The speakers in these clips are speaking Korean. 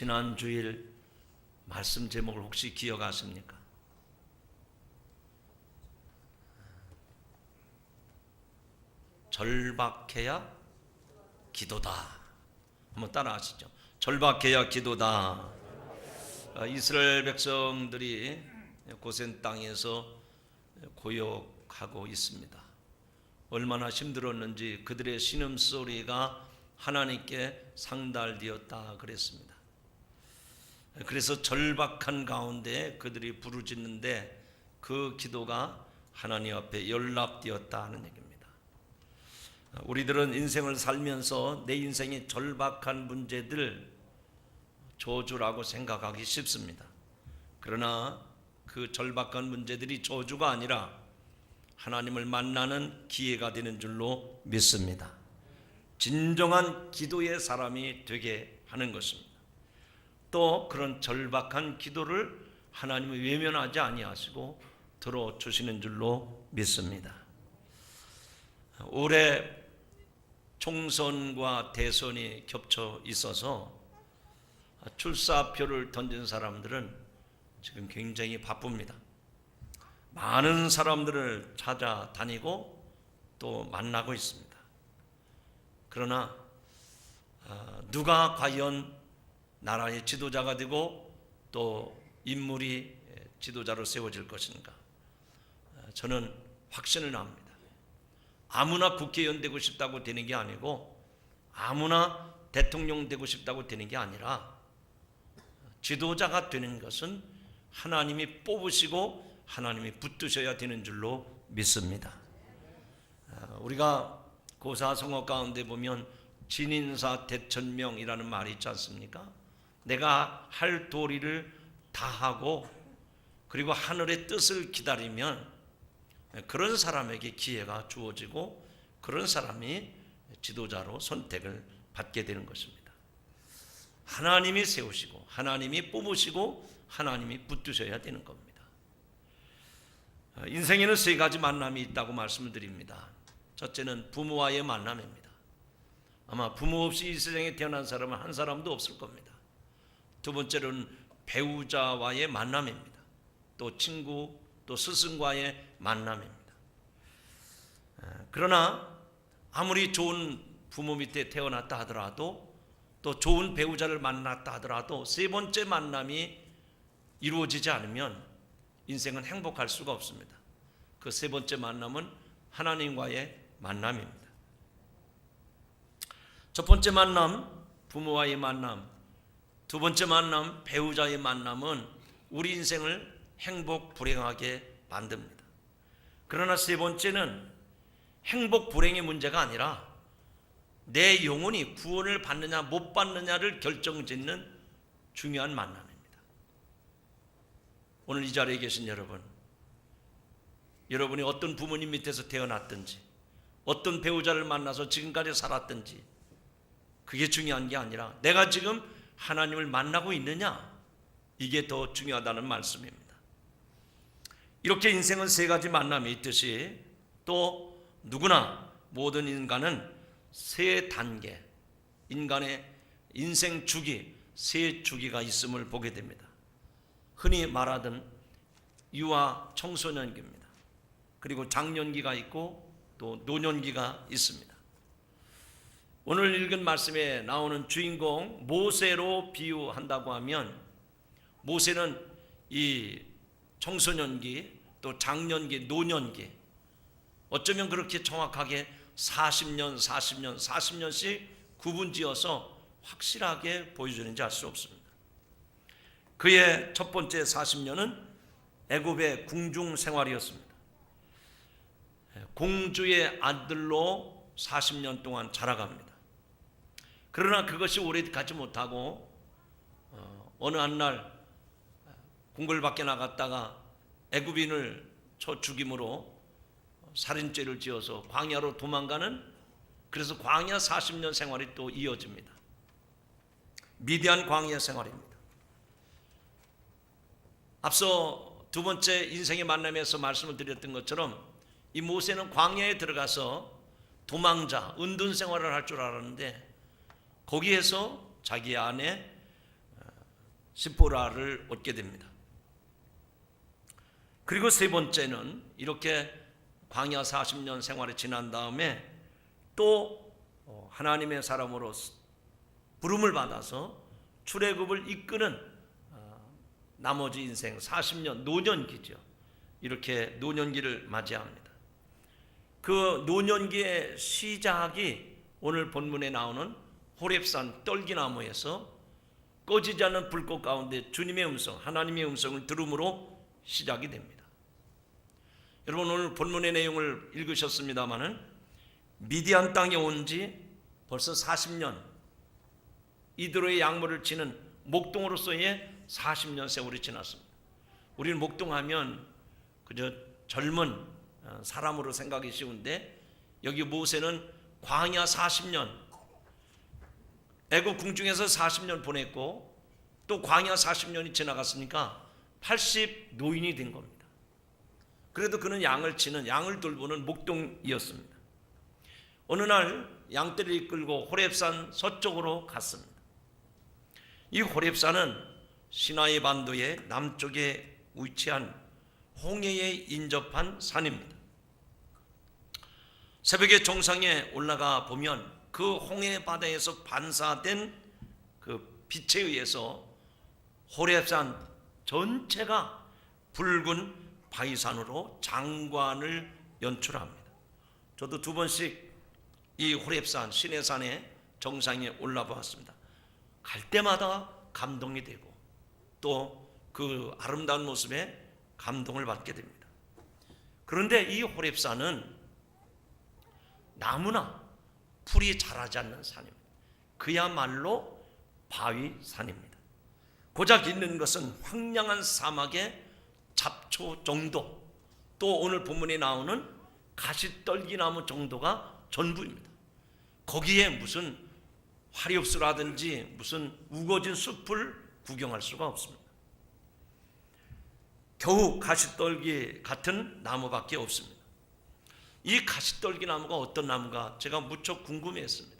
지난 주일 말씀 제목을 혹시 기억하십니까? 절박해야 기도다. 한번 따라 하시죠. 절박해야 기도다. 이스라엘 백성들이 고센 땅에서 고역하고 있습니다. 얼마나 힘들었는지 그들의 신음소리가 하나님께 상달되었다 그랬습니다. 그래서 절박한 가운데 그들이 부르짖는데 그 기도가 하나님 앞에 연락되었다 하는 얘기입니다. 우리들은 인생을 살면서 내 인생의 절박한 문제들 저주라고 생각하기 쉽습니다. 그러나 그 절박한 문제들이 저주가 아니라 하나님을 만나는 기회가 되는 줄로 믿습니다. 진정한 기도의 사람이 되게 하는 것입니다. 또 그런 절박한 기도를 하나님은 외면하지 아니하시고 들어주시는 줄로 믿습니다. 올해 총선과 대선이 겹쳐 있어서 출사표를 던진 사람들은 지금 굉장히 바쁩니다. 많은 사람들을 찾아다니고 또 만나고 있습니다. 그러나 누가 과연 나라의 지도자가 되고 또 인물이 지도자로 세워질 것인가? 저는 확신을 합니다. 아무나 국회의원 되고 싶다고 되는 게 아니고 아무나 대통령 되고 싶다고 되는 게 아니라 지도자가 되는 것은 하나님이 뽑으시고 하나님이 붙드셔야 되는 줄로 믿습니다. 우리가 고사성어 가운데 보면 진인사 대천명이라는 말이 있지 않습니까? 내가 할 도리를 다하고 그리고 하늘의 뜻을 기다리면 그런 사람에게 기회가 주어지고 그런 사람이 지도자로 선택을 받게 되는 것입니다. 하나님이 세우시고 하나님이 뽑으시고 하나님이 붙드셔야 되는 겁니다. 인생에는 세 가지 만남이 있다고 말씀을 드립니다. 첫째는 부모와의 만남입니다. 아마 부모 없이 이 세상에 태어난 사람은 한 사람도 없을 겁니다. 두 번째로는 배우자와의 만남입니다. 또 친구, 또 스승과의 만남입니다. 그러나 아무리 좋은 부모 밑에 태어났다 하더라도 또 좋은 배우자를 만났다 하더라도 세 번째 만남이 이루어지지 않으면 인생은 행복할 수가 없습니다. 그 세 번째 만남은 하나님과의 만남입니다. 첫 번째 만남, 부모와의 만남, 두 번째 만남, 배우자의 만남은 우리 인생을 행복 불행하게 만듭니다. 그러나 세 번째는 행복 불행의 문제가 아니라 내 영혼이 구원을 받느냐 못 받느냐를 결정짓는 중요한 만남입니다. 오늘 이 자리에 계신 여러분이 어떤 부모님 밑에서 태어났든지 어떤 배우자를 만나서 지금까지 살았든지 그게 중요한 게 아니라 내가 지금 하나님을 만나고 있느냐, 이게 더 중요하다는 말씀입니다. 이렇게 인생은 세 가지 만남이 있듯이 또 누구나 모든 인간은 세 단계, 인간의 인생 주기, 세 주기가 있음을 보게 됩니다. 흔히 말하던 유아 청소년기입니다. 그리고 장년기가 있고 또 노년기가 있습니다. 오늘 읽은 말씀에 나오는 주인공 모세로 비유한다고 하면 모세는 이 청소년기 또 장년기 노년기 어쩌면 그렇게 정확하게 40년씩 구분지어서 확실하게 보여주는지 알 수 없습니다. 그의 첫 번째 40년은 애굽의 궁중 생활이었습니다. 공주의 아들로 40년 동안 자라갑니다. 그러나 그것이 오래 가지 못하고 어느 한날 궁궐 밖에 나갔다가 애굽인을 쳐 죽임으로 살인죄를 지어서 광야로 도망가는, 그래서 광야 40년 생활이 또 이어집니다. 미디안 광야 생활입니다. 앞서 두 번째 인생의 만남에서 말씀을 드렸던 것처럼 이 모세는 광야에 들어가서 도망자, 은둔 생활을 할 줄 알았는데 거기에서 자기 아내 시포라를 얻게 됩니다. 그리고 세 번째는 이렇게 광야 40년 생활이 지난 다음에 또 하나님의 사람으로 부름을 받아서 출애굽을 이끄는 나머지 인생 40년 노년기죠. 이렇게 노년기를 맞이합니다. 그 노년기의 시작이 오늘 본문에 나오는 호렙산 떨기나무에서 꺼지지 않는 불꽃 가운데 주님의 음성, 하나님의 음성을 들음으로 시작이 됩니다. 여러분 오늘 본문의 내용을 읽으셨습니다마는 미디안 땅에 온 지 벌써 40년, 이드로의 양모를 치는 목동으로서의 40년 세월이 지났습니다. 우리는 목동하면 그저 젊은 사람으로 생각이 쉬운데 여기 모세는 광야 40년, 애굽 궁중에서 40년 보냈고 또 광야 40년이 지나갔으니까 80 노인이 된 겁니다. 그래도 그는 양을 돌보는 목동이었습니다. 어느 날 양떼를 이끌고 호렙산 서쪽으로 갔습니다. 이 호렙산은 시나이 반도의 남쪽에 위치한 홍해에 인접한 산입니다. 새벽에 정상에 올라가 보면 그 홍해 바다에서 반사된 그 빛에 의해서 호렙산 전체가 붉은 바위산으로 장관을 연출합니다. 저도 2번씩 이 호렙산 시내산의 정상에 올라보았습니다. 갈 때마다 감동이 되고 또 그 아름다운 모습에 감동을 받게 됩니다. 그런데 이 호렙산은 나무나 풀이 자라지 않는 산입니다. 그야말로 바위산입니다. 고작 있는 것은 황량한 사막의 잡초 정도, 또 오늘 본문에 나오는 가시떨기나무 정도가 전부입니다. 거기에 무슨 화렵수라든지 무슨 우거진 숲을 구경할 수가 없습니다. 겨우 가시떨기 같은 나무밖에 없습니다. 이 가시떨기 나무가 어떤 나무가 제가 무척 궁금해했습니다.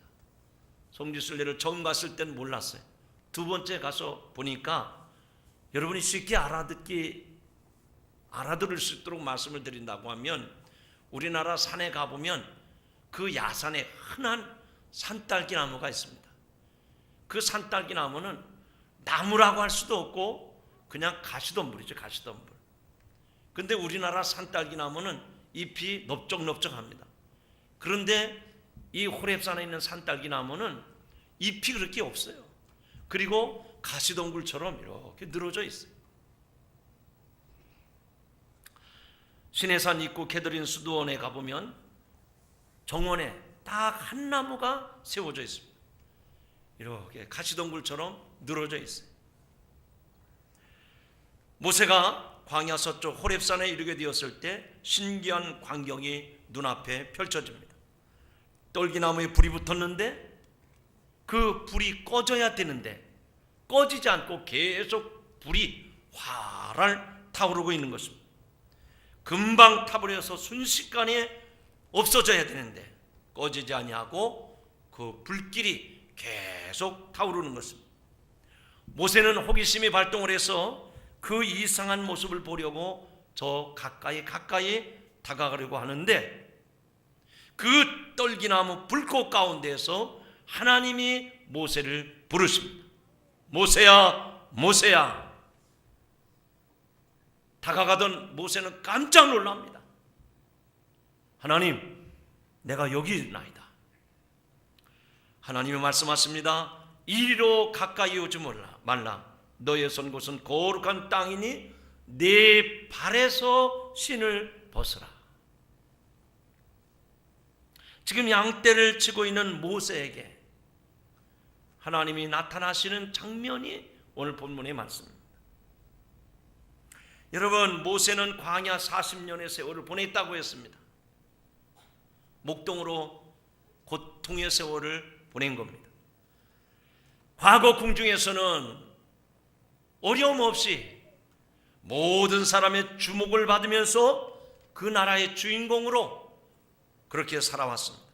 성지순례를 처음 갔을 때는 몰랐어요. 2번째 가서 보니까 여러분이 쉽게 알아들을 수 있도록 말씀을 드린다고 하면 우리나라 산에 가보면 그 야산에 흔한 산딸기 나무가 있습니다. 그 산딸기 나무는 나무라고 할 수도 없고 그냥 가시덤불이죠. 가시덤불. 근데 우리나라 산딸기 나무는 잎이 넓적넓적합니다. 그런데 이 호렙산에 있는 산딸기 나무는 잎이 그렇게 없어요. 그리고 가시덤불처럼 이렇게 늘어져 있어요. 시내산 입구 캐더린 수도원에 가보면 정원에 딱 한 나무가 세워져 있습니다. 이렇게 가시덤불처럼 늘어져 있어요. 모세가 광야 서쪽 호렙산에 이르게 되었을 때 신기한 광경이 눈앞에 펼쳐집니다. 떨기나무에 불이 붙었는데 그 불이 꺼져야 되는데 꺼지지 않고 계속 불이 활활 타오르고 있는 것입니다. 금방 타버려서 순식간에 없어져야 되는데 꺼지지 아니하고 그 불길이 계속 타오르는 것입니다. 모세는 호기심이 발동을 해서 그 이상한 모습을 보려고 저 가까이 다가가려고 하는데 그 떨기나무 불꽃 가운데에서 하나님이 모세를 부르십니다. 모세야, 모세야. 다가가던 모세는 깜짝 놀랍니다. 하나님, 내가 여기 있나이다. 하나님이 말씀하십니다. 이리로 가까이 오지 말라. 너의 선 곳은 거룩한 땅이니 네 발에서 신을 벗으라. 지금 양떼를 치고 있는 모세에게 하나님이 나타나시는 장면이 오늘 본문의 말씀입니다. 여러분, 모세는 광야 40년의 세월을 보냈다고 했습니다. 목동으로 고통의 세월을 보낸 겁니다. 과거 궁중에서는 어려움 없이 모든 사람의 주목을 받으면서 그 나라의 주인공으로 그렇게 살아왔습니다.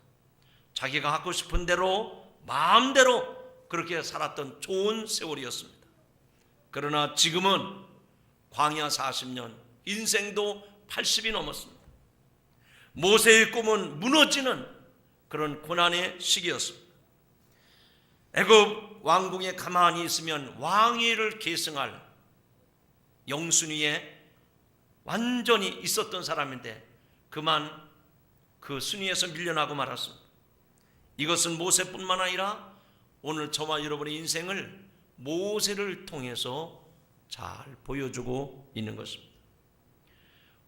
자기가 하고 싶은 대로 마음대로 그렇게 살았던 좋은 세월이었습니다. 그러나 지금은 광야 40년, 인생도 80이 넘었습니다. 모세의 꿈은 무너지는 그런 고난의 시기였습니다. 애굽 왕궁에 가만히 있으면 왕위를 계승할 영순위에 완전히 있었던 사람인데 그만 그 순위에서 밀려나고 말았습니다. 이것은 모세뿐만 아니라 오늘 저와 여러분의 인생을 모세를 통해서 잘 보여주고 있는 것입니다.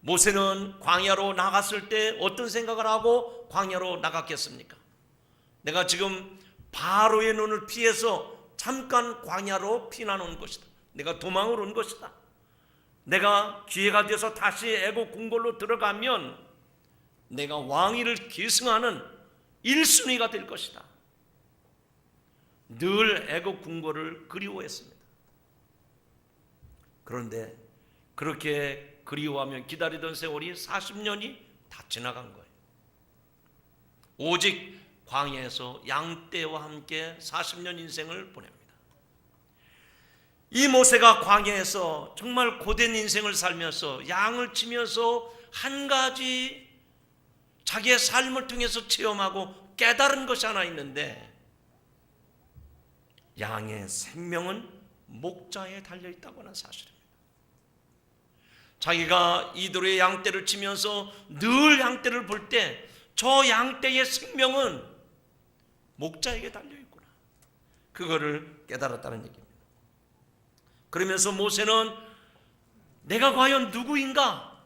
모세는 광야로 나갔을 때 어떤 생각을 하고 광야로 나갔겠습니까? 내가 지금 바로의 눈을 피해서 잠깐 광야로 피난 온 것이다. 내가 도망을 온 것이다. 내가 기회가 돼서 다시 애굽 궁궐로 들어가면 내가 왕위를 계승하는 1순위가 될 것이다. 늘 애굽 궁궐을 그리워했습니다. 그런데 그렇게 그리워하며 기다리던 세월이 40년이 다 지나간 거예요. 오직 광야에서 양떼와 함께 40년 인생을 보냅니다. 이 모세가 광야에서 정말 고된 인생을 살면서 양을 치면서 한 가지 자기의 삶을 통해서 체험하고 깨달은 것이 하나 있는데, 양의 생명은 목자에 달려있다고 하는 사실입니다. 자기가 이도로의 양떼를 치면서 늘 양떼를 볼 때 저 양떼의 생명은 목자에게 달려있구나, 그거를 깨달았다는 얘기입니다. 그러면서 모세는 내가 과연 누구인가?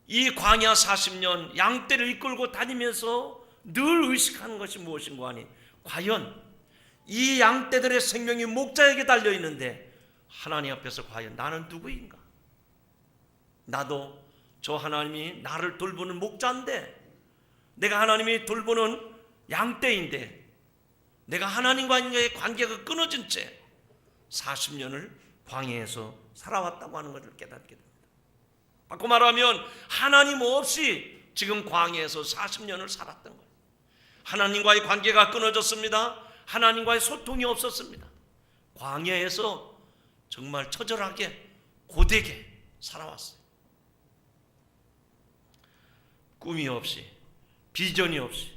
이 광야 40년 양떼를 이끌고 다니면서 늘 의식하는 것이 무엇인가 하니, 과연 이 양떼들의 생명이 목자에게 달려있는데 하나님 앞에서 과연 나는 누구인가? 나도 저 하나님이 나를 돌보는 목자인데, 내가 하나님이 돌보는 양떼인데, 내가 하나님과의 관계가 끊어진 채 40년을 광야에서 살아왔다고 하는 것을 깨닫게 됩니다. 바꿔 말하면 하나님 없이 지금 광야에서 40년을 살았던 거예요. 하나님과의 관계가 끊어졌습니다. 하나님과의 소통이 없었습니다. 광야에서 정말 처절하게 고되게 살아왔어요. 꿈이 없이, 비전이 없이,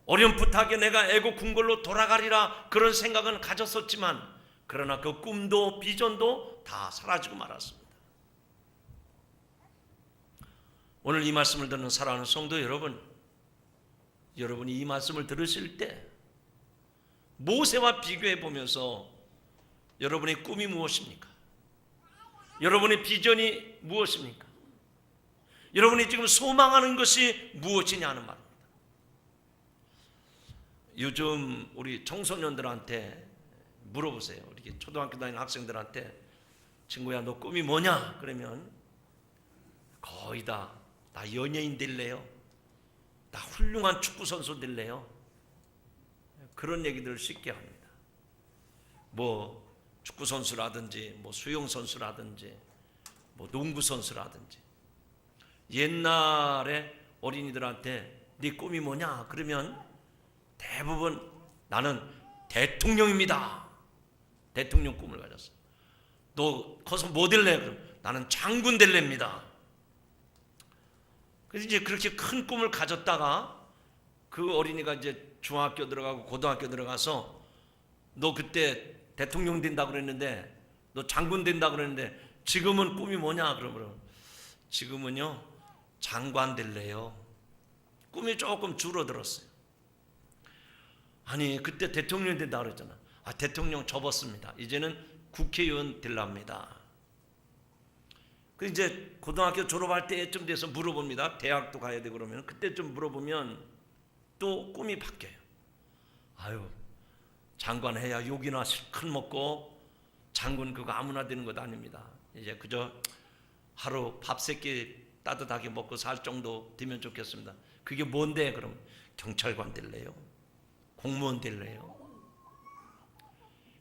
어렴풋하게 내가 애국 궁궐로 돌아가리라 그런 생각은 가졌었지만, 그러나 그 꿈도 비전도 다 사라지고 말았습니다. 오늘 이 말씀을 듣는 사랑하는 성도 여러분, 여러분이 이 말씀을 들으실 때 모세와 비교해 보면서 여러분의 꿈이 무엇입니까? 여러분의 비전이 무엇입니까? 여러분이 지금 소망하는 것이 무엇이냐 하는 말입니다. 요즘 우리 청소년들한테 물어보세요. 이렇게 초등학교 다니는 학생들한테 친구야 너 꿈이 뭐냐? 그러면 거의 다 나 연예인 될래요, 나 훌륭한 축구선수 될래요, 그런 얘기들을 쉽게 합니다. 뭐 축구선수라든지 뭐 수영선수라든지 뭐 농구선수라든지. 옛날에 어린이들한테 네 꿈이 뭐냐? 그러면 대부분 나는 대통령입니다, 대통령 꿈을 가졌어. 너 커서 뭐 될래? 그럼 나는 장군 될래입니다. 그래서 이제 그렇게 큰 꿈을 가졌다가 그 어린이가 이제 중학교 들어가고 고등학교 들어가서 너 그때 대통령 된다 그랬는데, 너 장군 된다 그랬는데 지금은 꿈이 뭐냐? 그러면 지금은요 장관 될래요. 꿈이 조금 줄어들었어요. 아니 그때 대통령 된다 그랬잖아. 아 대통령 접었습니다. 이제는 국회의원 될랍니다. 그 이제 고등학교 졸업할 때쯤 돼서 물어봅니다. 대학도 가야 되고 그러면 그때쯤 물어보면 또 꿈이 바뀌어요. 아유 장관 해야 욕이나 실컷 먹고 장군 그거 아무나 되는 것 아닙니다. 이제 그저 하루 밥 세 끼 따뜻하게 먹고 살 정도 되면 좋겠습니다. 그게 뭔데? 그럼 경찰관 될래요? 공무원 될래요?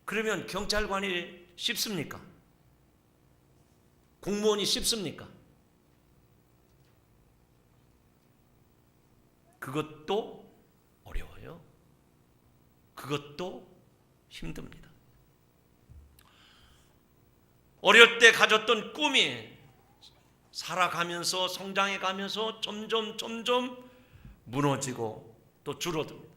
그러면 경찰관이 쉽습니까? 공무원이 쉽습니까? 그것도 어려워요. 그것도 힘듭니다. 어릴 때 가졌던 꿈이 살아가면서 성장해 가면서 점점 무너지고 또 줄어듭니다.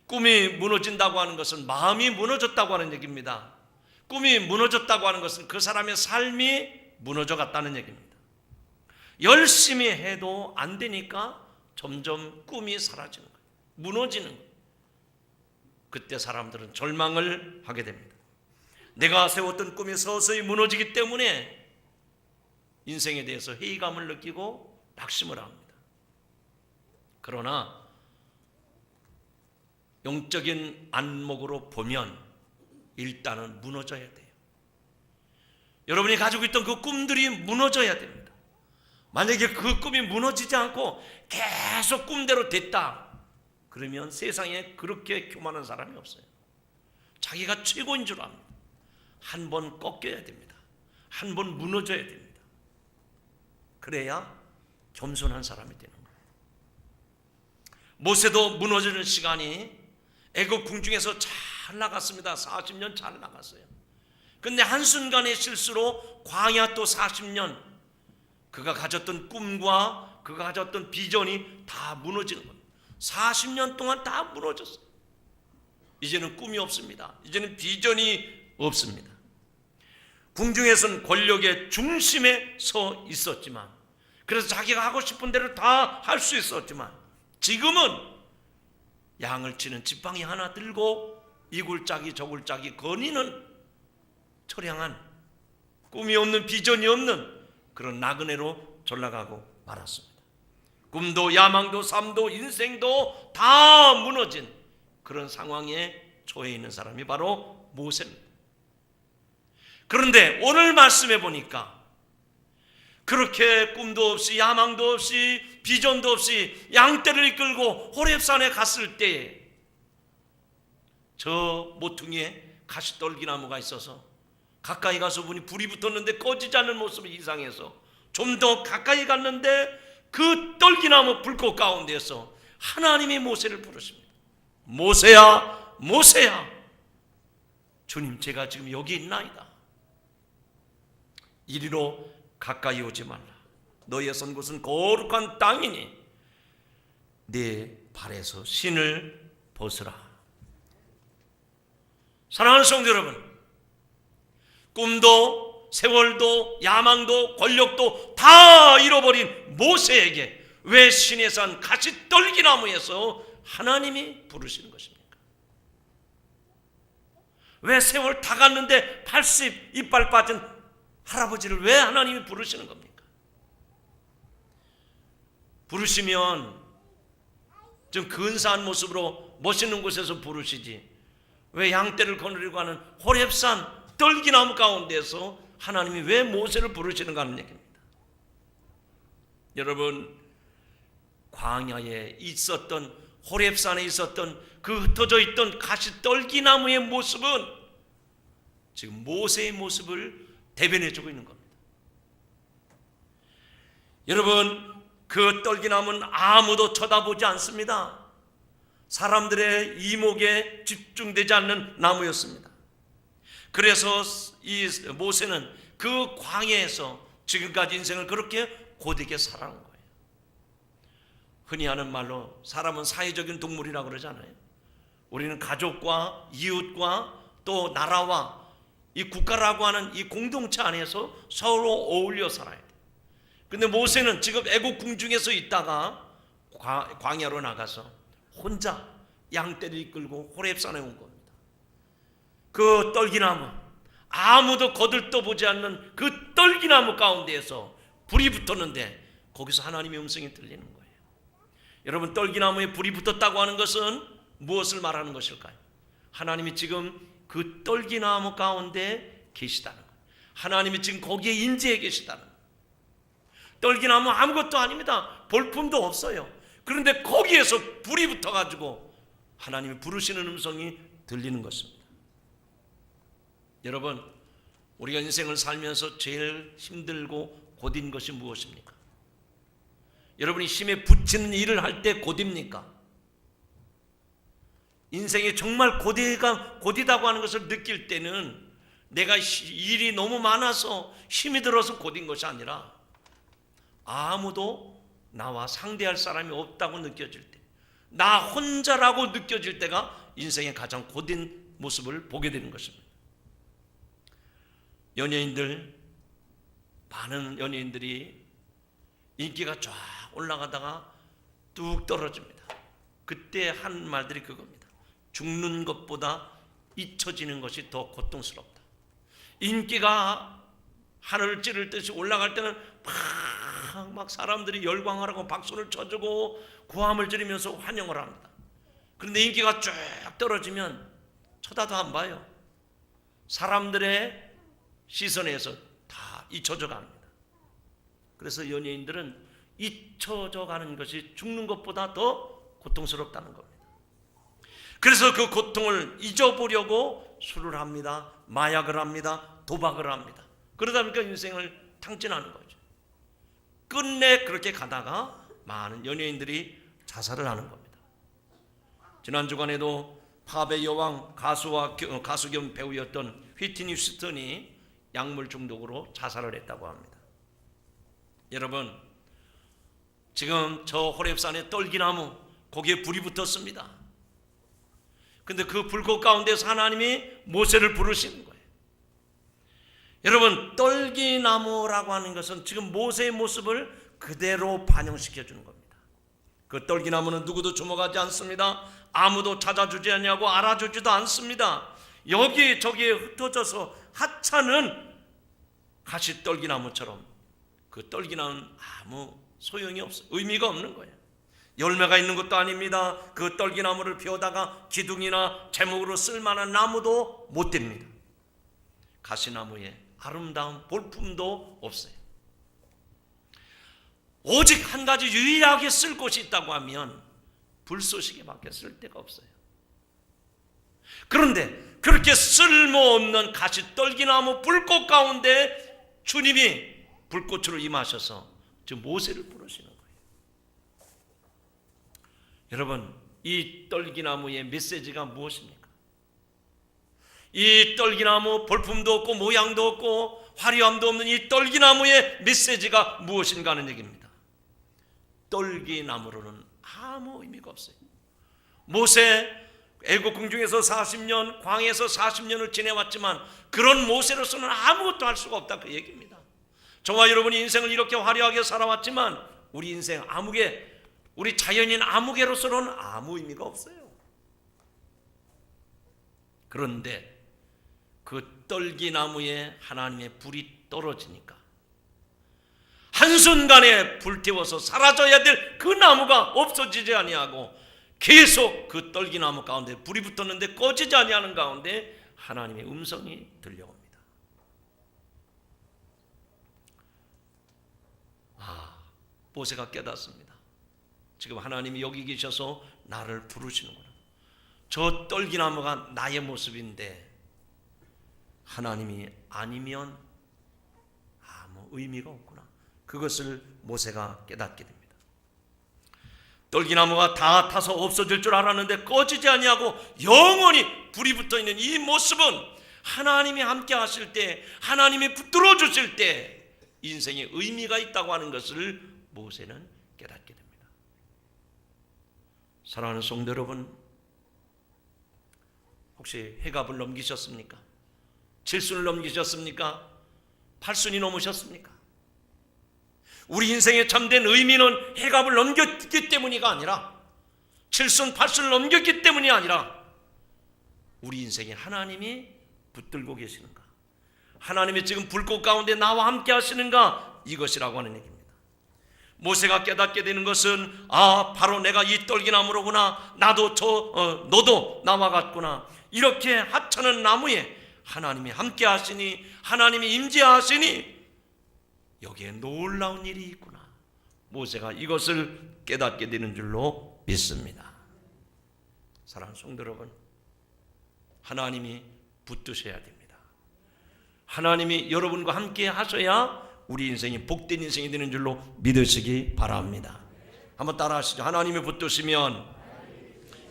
꿈이 무너진다고 하는 것은 마음이 무너졌다고 하는 얘기입니다. 꿈이 무너졌다고 하는 것은 그 사람의 삶이 무너져 갔다는 얘기입니다. 열심히 해도 안 되니까 점점 꿈이 사라지는 거예요. 무너지는 거예요. 그때 사람들은 절망을 하게 됩니다. 내가 세웠던 꿈이 서서히 무너지기 때문에 인생에 대해서 회의감을 느끼고 낙심을 합니다. 그러나 영적인 안목으로 보면 일단은 무너져야 돼요. 여러분이 가지고 있던 그 꿈들이 무너져야 됩니다. 만약에 그 꿈이 무너지지 않고 계속 꿈대로 됐다, 그러면 세상에 그렇게 교만한 사람이 없어요. 자기가 최고인 줄 압니다. 한 번 꺾여야 됩니다. 한 번 무너져야 됩니다. 그래야 겸손한 사람이 되는 거예요. 모세도 무너지는 시간이 애굽 궁중에서 잘 나갔습니다. 40년 잘 나갔어요. 근데 한순간의 실수로 광야 또 40년 그가 가졌던 꿈과 그가 가졌던 비전이 다 무너지는 겁니다. 40년 동안 다 무너졌어요. 이제는 꿈이 없습니다. 이제는 비전이 없습니다. 궁중에서는 권력의 중심에 서 있었지만, 그래서 자기가 하고 싶은 대로 다 할 수 있었지만, 지금은 양을 치는 지팡이 하나 들고 이 굴짝이 저 굴짝이 거니는 처량한, 꿈이 없는, 비전이 없는 그런 나그네로 전락하고 말았습니다. 꿈도 야망도 삶도 인생도 다 무너진 그런 상황에 처해 있는 사람이 바로 모세입니다. 그런데 오늘 말씀해 보니까 그렇게 꿈도 없이 야망도 없이 비전도 없이 양떼를 이끌고 호렙산에 갔을 때 저 모퉁이에 가시떨기나무가 있어서 가까이 가서 보니 불이 붙었는데 꺼지지 않는 모습이 이상해서 좀 더 가까이 갔는데 그 떨기나무 불꽃 가운데서 하나님이 모세를 부르십니다. 모세야, 모세야, 주님 제가 지금 여기 있나이다. 이리로 가까이 오지 말라. 너의 선 곳은 거룩한 땅이니 네 발에서 신을 벗으라. 사랑하는 성도 여러분, 꿈도 세월도 야망도 권력도 다 잃어버린 모세에게 왜 신의 산 가시떨기나무에서 하나님이 부르시는 것입니까? 왜 세월 다 갔는데 80 이빨 빠진 할아버지를 왜 하나님이 부르시는 겁니까? 부르시면 좀 근사한 모습으로 멋있는 곳에서 부르시지 왜 양떼를 거느리고 가는 호렙산 떨기나무 가운데서 하나님이 왜 모세를 부르시는가 하는 얘기입니다. 여러분, 광야에 있었던 호렙산에 있었던 그 흩어져 있던 가시떨기나무의 모습은 지금 모세의 모습을 대변해주고 있는 겁니다. 여러분, 그 떨기나무는 아무도 쳐다보지 않습니다. 사람들의 이목에 집중되지 않는 나무였습니다. 그래서 이 모세는 그 광야에서 지금까지 인생을 그렇게 고되게 살아온 거예요. 흔히 하는 말로 사람은 사회적인 동물이라고 그러잖아요. 우리는 가족과 이웃과 또 나라와 이 국가라고 하는 이 공동체 안에서 서로 어울려 살아야 돼요. 근데 모세는 지금 애국 궁중에서 있다가 광야로 나가서 혼자 양떼를 이끌고 호렙산에 온 겁니다. 그 떨기나무, 아무도 거들떠보지 않는 그 떨기나무 가운데에서 불이 붙었는데 거기서 하나님의 음성이 들리는 거예요. 여러분, 떨기나무에 불이 붙었다고 하는 것은 무엇을 말하는 것일까요? 하나님이 지금 그 떨기나무 가운데 계시다는 거예요. 하나님이 지금 거기에 임재해 계시다는 거예요. 떨기나무 아무것도 아닙니다. 볼품도 없어요. 그런데 거기에서 불이 붙어가지고 하나님이 부르시는 음성이 들리는 것입니다. 여러분, 우리가 인생을 살면서 제일 힘들고 고된 것이 무엇입니까? 여러분이 힘에 붙이는 일을 할 때 고딥니까? 인생이 정말 고되다고 하는 것을 느낄 때는 내가 일이 너무 많아서 힘이 들어서 곧인 것이 아니라 아무도 나와 상대할 사람이 없다고 느껴질 때, 나 혼자라고 느껴질 때가 인생의 가장 곧인 모습을 보게 되는 것입니다. 연예인들, 많은 연예인들이 인기가 쫙 올라가다가 뚝 떨어집니다. 그때 한 말들이 그겁니다. 죽는 것보다 잊혀지는 것이 더 고통스럽다. 인기가 하늘을 찌를 듯이 올라갈 때는 막 사람들이 열광하라고 박수를 쳐주고 고함을 지르면서 환영을 합니다. 그런데 인기가 쭉 떨어지면 쳐다도 안 봐요. 사람들의 시선에서 다 잊혀져 갑니다. 그래서 연예인들은 잊혀져 가는 것이 죽는 것보다 더 고통스럽다는 겁니다. 그래서 그 고통을 잊어보려고 술을 합니다. 마약을 합니다. 도박을 합니다. 그러다 보니까 인생을 탕진하는 거죠. 끝내 그렇게 가다가 많은 연예인들이 자살을 하는 겁니다. 지난 주간에도 팝의 여왕, 가수 겸 배우였던 휘트니 휴스턴이 약물 중독으로 자살을 했다고 합니다. 여러분, 지금 저 호렙산의 떨기나무, 거기에 불이 붙었습니다. 근데 그 불꽃 가운데서 하나님이 모세를 부르시는 거예요. 여러분, 떨기나무라고 하는 것은 지금 모세의 모습을 그대로 반영시켜 주는 겁니다. 그 떨기나무는 누구도 주목하지 않습니다. 아무도 찾아주지 않냐고 알아주지도 않습니다. 여기 저기에 흩어져서 하찮은 가시떨기나무처럼 그 떨기나무는 아무 소용이 없어요. 의미가 없는 거예요. 열매가 있는 것도 아닙니다. 그 떨기나무를 피우다가 기둥이나 제목으로 쓸만한 나무도 못 됩니다. 가시나무에 아름다운 볼품도 없어요. 오직 한 가지 유일하게 쓸 곳이 있다고 하면 불쏘시개밖에 쓸 데가 없어요. 그런데 그렇게 쓸모없는 가시떨기나무 불꽃 가운데 주님이 불꽃으로 임하셔서 지금 모세를 부르시는 거예요. 여러분, 이 떨기나무의 메시지가 무엇입니까? 이 떨기나무 볼품도 없고 모양도 없고 화려함도 없는 이 떨기나무의 메시지가 무엇인가 하는 얘기입니다. 떨기나무로는 아무 의미가 없어요. 모세 애국 궁중에서 40년, 광야에서 40년을 지내왔지만 그런 모세로서는 아무것도 할 수가 없다, 그 얘기입니다. 저와 여러분이 인생을 이렇게 화려하게 살아왔지만 우리 인생 아무개, 우리 자연인 아무개로서는 아무 의미가 없어요. 그런데 그 떨기나무에 하나님의 불이 떨어지니까 한순간에 불태워서 사라져야 될 그 나무가 없어지지 아니하고 계속 그 떨기나무 가운데 불이 붙었는데 꺼지지 아니하는 가운데 하나님의 음성이 들려옵니다. 모세가 깨닫습니다. 지금 하나님이 여기 계셔서 나를 부르시는구나. 저 떨기나무가 나의 모습인데 하나님이 아니면 아무 의미가 없구나. 그것을 모세가 깨닫게 됩니다. 떨기나무가 다 타서 없어질 줄 알았는데 꺼지지 아니하고 영원히 불이 붙어있는 이 모습은 하나님이 함께 하실 때, 하나님이 붙들어 주실 때 인생에 의미가 있다고 하는 것을 모세는 깨닫게 됩니다. 사랑하는 성도 여러분, 혹시 해갑을 넘기셨습니까? 7순을 넘기셨습니까? 8순이 넘으셨습니까? 우리 인생의 참된 의미는 해갑을 넘겼기 때문이가 아니라 7순, 8순을 넘겼기 때문이 아니라 우리 인생에 하나님이 붙들고 계시는가, 하나님이 지금 불꽃 가운데 나와 함께 하시는가, 이것이라고 하는 얘기입니다. 모세가 깨닫게 되는 것은 바로 내가 이 떨기나무로구나, 너도 나와 같구나. 이렇게 하찮은 나무에 하나님이 함께 하시니, 하나님이 임재하시니 여기에 놀라운 일이 있구나. 모세가 이것을 깨닫게 되는 줄로 믿습니다. 사랑하는 성도 여러분, 하나님이 붙드셔야 됩니다. 하나님이 여러분과 함께 하셔야 우리 인생이 복된 인생이 되는 줄로 믿으시기 바랍니다. 한번 따라 하시죠. 하나님이 붙드시면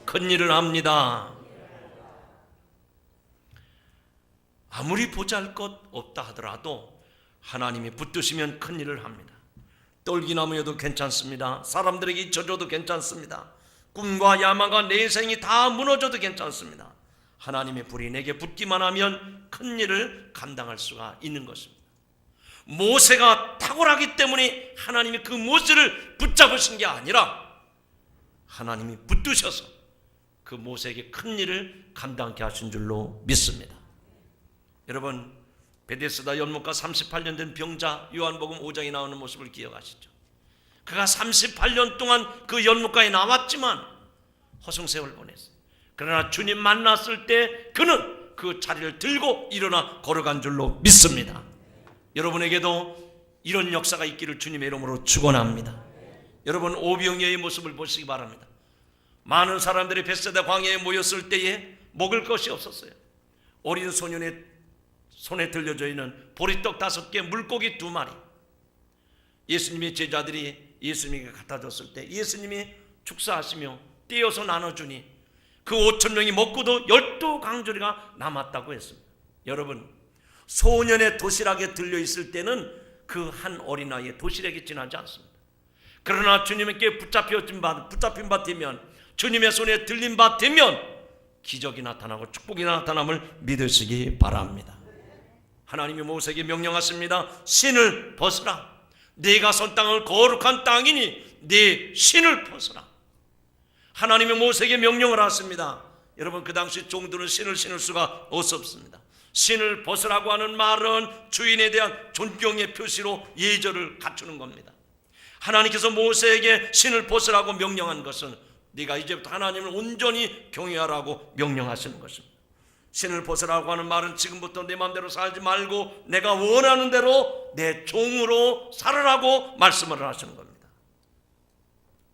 큰 일을 합니다. 아무리 보잘것 없다 하더라도 하나님이 붙드시면 큰 일을 합니다. 떨기나무여도 괜찮습니다. 사람들에게 잊혀져도 괜찮습니다. 꿈과 야망과 내생이 다 무너져도 괜찮습니다. 하나님의 불이 내게 붙기만 하면 큰 일을 감당할 수가 있는 것입니다. 모세가 탁월하기 때문에 하나님이 그 모세를 붙잡으신 게 아니라 하나님이 붙드셔서 그 모세에게 큰 일을 감당케 하신 줄로 믿습니다. 여러분, 베데스다 연못가 38년 된 병자, 요한복음 5장에 나오는 모습을 기억하시죠? 그가 38년 동안 그 연못가에 나왔지만 허송세월 보냈어요. 그러나 주님 만났을 때 그는 그 자리를 들고 일어나 걸어간 줄로 믿습니다. 여러분에게도 이런 역사가 있기를 주님의 이름으로 축원합니다. 여러분, 오병이어의 모습을 보시기 바랍니다. 많은 사람들이 벳세다 광야에 모였을 때에 먹을 것이 없었어요. 어린 소년의 손에 들려져 있는 보리떡 5개, 물고기 2마리. 예수님의 제자들이 예수님에게 갖다 줬을 때 예수님이 축사하시며 떼어서 나눠주니 그 5,000명이 먹고도 12강조리가 남았다고 했습니다. 여러분, 소년의 도시락에 들려있을 때는 그 한 어린아이의 도시락이 지나지 않습니다. 그러나 주님께 붙잡힌 바 되면, 주님의 손에 들린 바 되면 기적이 나타나고 축복이 나타남을 믿으시기 바랍니다. 하나님이 모세에게 명령하십니다. 신을 벗으라. 네가 선 땅은 거룩한 땅이니 네 신을 벗으라. 하나님이 모세에게 명령을 하십니다. 여러분, 그 당시 종들은 신을 신을 수가 없었습니다. 신을 벗으라고 하는 말은 주인에 대한 존경의 표시로 예절을 갖추는 겁니다. 하나님께서 모세에게 신을 벗으라고 명령한 것은 네가 이제부터 하나님을 온전히 경외하라고 명령하시는 것입니다. 신을 벗으라고 하는 말은 지금부터 내 마음대로 살지 말고 내가 원하는 대로 내 종으로 살으라고 말씀을 하시는 겁니다.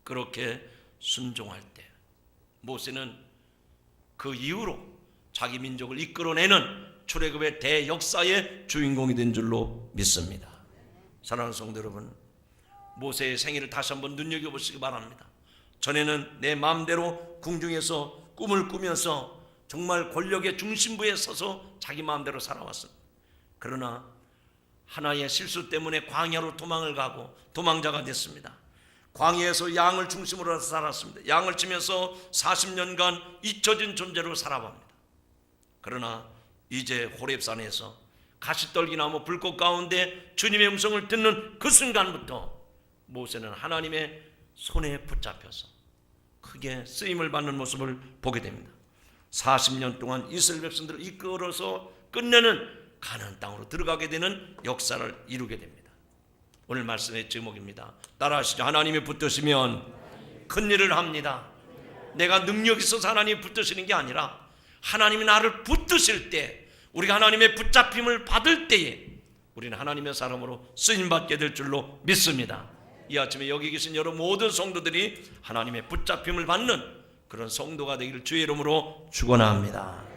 그렇게 순종할 때 모세는 그 이후로 자기 민족을 이끌어내는 출애굽의 대역사의 주인공이 된 줄로 믿습니다. 사랑하는 성도 여러분, 모세의 생애를 다시 한번 눈여겨보시기 바랍니다. 전에는 내 마음대로 궁중에서 꿈을 꾸면서 정말 권력의 중심부에 서서 자기 마음대로 살아왔습니다. 그러나 하나의 실수 때문에 광야로 도망을 가고 도망자가 됐습니다. 광야에서 양을 중심으로 살았습니다. 양을 치면서 40년간 잊혀진 존재로 살아갑니다. 그러나 이제 호렙산에서 가시떨기나무 불꽃 가운데 주님의 음성을 듣는 그 순간부터 모세는 하나님의 손에 붙잡혀서 크게 쓰임을 받는 모습을 보게 됩니다. 40년 동안 이스라엘 백성들을 이끌어서 끝내는 가나안 땅으로 들어가게 되는 역사를 이루게 됩니다. 오늘 말씀의 제목입니다. 따라하시죠. 하나님이 붙드시면 큰 일을 합니다. 내가 능력이 있어서 하나님이 붙드시는 게 아니라 하나님이 나를 붙드실 때, 우리가 하나님의 붙잡힘을 받을 때에 우리는 하나님의 사람으로 쓰임받게 될 줄로 믿습니다. 이 아침에 여기 계신 여러분 모든 성도들이 하나님의 붙잡힘을 받는 그런 성도가 되기를 주의 이름으로 축원합니다.